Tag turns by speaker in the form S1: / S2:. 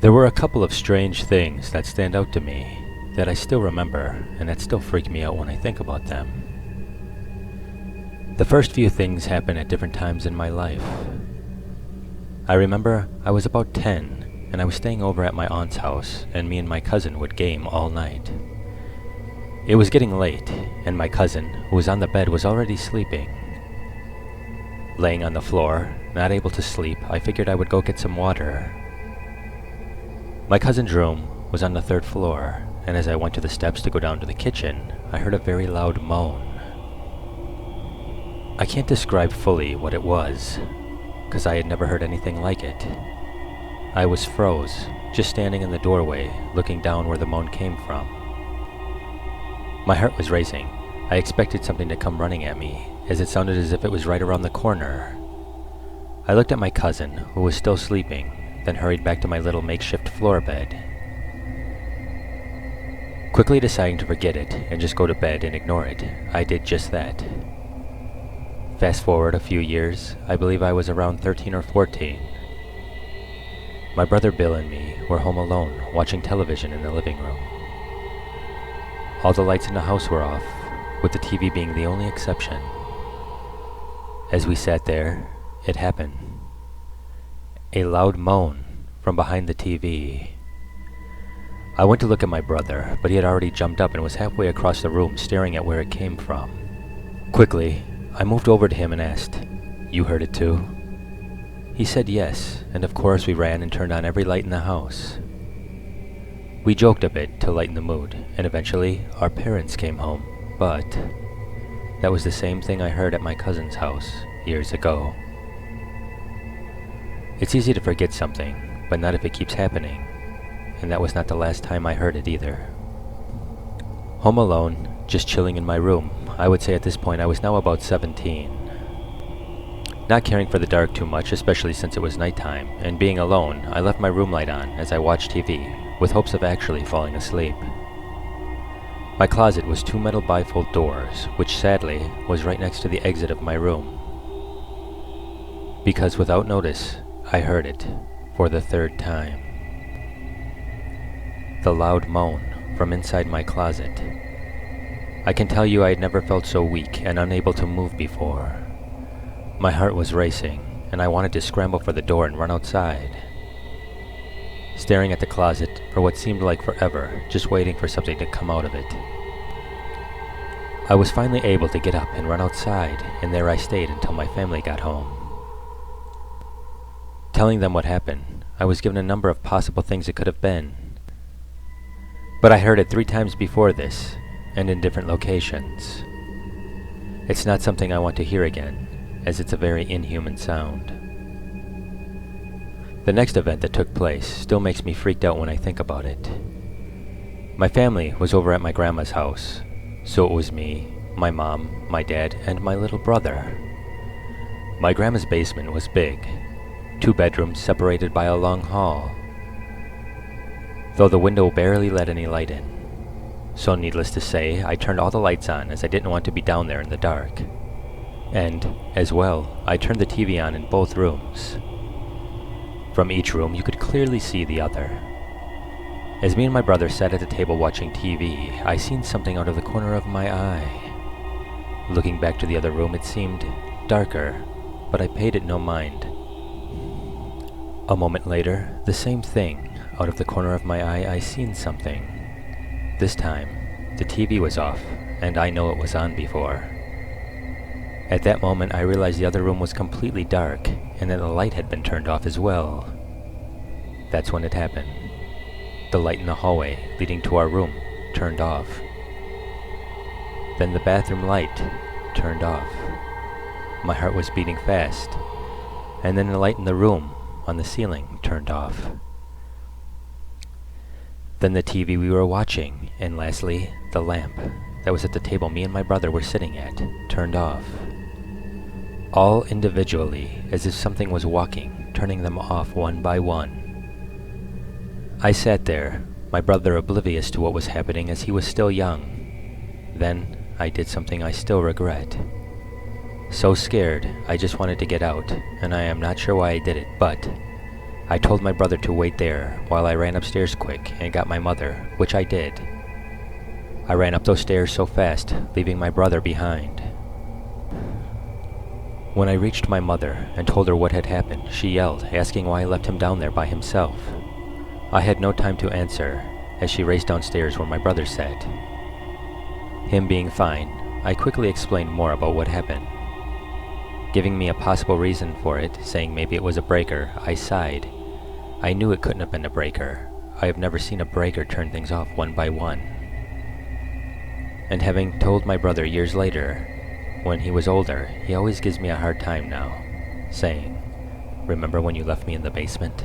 S1: There were a couple of strange things that stand out to me that I still remember and that still freak me out when I think about them. The first few things happened at different times in my life. I remember I was about 10 and I was staying over at my aunt's house, and me and my cousin would game all night. It was getting late and my cousin, who was on the bed, was already sleeping. Laying on the floor, not able to sleep, I figured I would go get some water. My cousin's room was on the 3rd floor, and as I went to the steps to go down to the kitchen, I heard a very loud moan. I can't describe fully what it was, because I had never heard anything like it. I was froze, just standing in the doorway, looking down where the moan came from. My heart was racing. I expected something to come running at me, as it sounded as if it was right around the corner. I looked at my cousin, who was still sleeping, then hurried back to my little makeshift floor bed. Quickly deciding to forget it and just go to bed and ignore it, I did just that. Fast forward a few years, I believe I was around 13 or 14. My brother Bill and me were home alone, watching television in the living room. All the lights in the house were off, with the TV being the only exception. As we sat there, it happened. A loud moan from behind the TV. I went to look at my brother, but he had already jumped up and was halfway across the room staring at where it came from. Quickly, I moved over to him and asked, "You heard it too?" He said yes, and of course we ran and turned on every light in the house. We joked a bit to lighten the mood, and eventually our parents came home, but that was the same thing I heard at my cousin's house years ago. It's easy to forget something, but not if it keeps happening, and that was not the last time I heard it either. Home alone, just chilling in my room, I would say at this point I was now about 17. Not caring for the dark too much, especially since it was nighttime, and being alone, I left my room light on as I watched TV, with hopes of actually falling asleep. My closet was 2 metal bifold doors, which sadly was right next to the exit of my room. Because without notice, I heard it for the 3rd time. The loud moan from inside my closet. I can tell you I had never felt so weak and unable to move before. My heart was racing, and I wanted to scramble for the door and run outside. Staring at the closet for what seemed like forever, just waiting for something to come out of it. I was finally able to get up and run outside, and there I stayed until my family got home. Telling them what happened, I was given a number of possible things it could have been. But I heard it 3 times before this, and in different locations. It's not something I want to hear again, as it's a very inhuman sound. The next event that took place still makes me freaked out when I think about it. My family was over at my grandma's house, so it was me, my mom, my dad, and my little brother. My grandma's basement was big, 2 bedrooms separated by a long hall, though the window barely let any light in. So needless to say, I turned all the lights on as I didn't want to be down there in the dark. And, as well, I turned the TV on in both rooms. From each room, you could clearly see the other. As me and my brother sat at the table watching TV, I seen something out of the corner of my eye. Looking back to the other room, it seemed darker, but I paid it no mind. A moment later, the same thing. Out of the corner of my eye, I seen something. This time, the TV was off, and I know it was on before. At that moment, I realized the other room was completely dark, and that the light had been turned off as well. That's when it happened. The light in the hallway leading to our room turned off. Then the bathroom light turned off. My heart was beating fast, and then the light in the room on the ceiling turned off. Then the TV we were watching, and lastly, the lamp that was at the table me and my brother were sitting at, turned off. All individually, as if something was walking, turning them off one by one. I sat there, my brother oblivious to what was happening as he was still young. Then I did something I still regret. So scared, I just wanted to get out, and I am not sure why I did it, but I told my brother to wait there while I ran upstairs quick and got my mother, which I did. I ran up those stairs so fast, leaving my brother behind. When I reached my mother and told her what had happened, she yelled, asking why I left him down there by himself. I had no time to answer, as she raced downstairs where my brother sat. Him being fine, I quickly explained more about what happened. Giving me a possible reason for it, saying maybe it was a breaker, I sighed. I knew it couldn't have been a breaker. I have never seen a breaker turn things off one by one. And having told my brother years later, when he was older, he always gives me a hard time now, saying, "Remember when you left me in the basement?"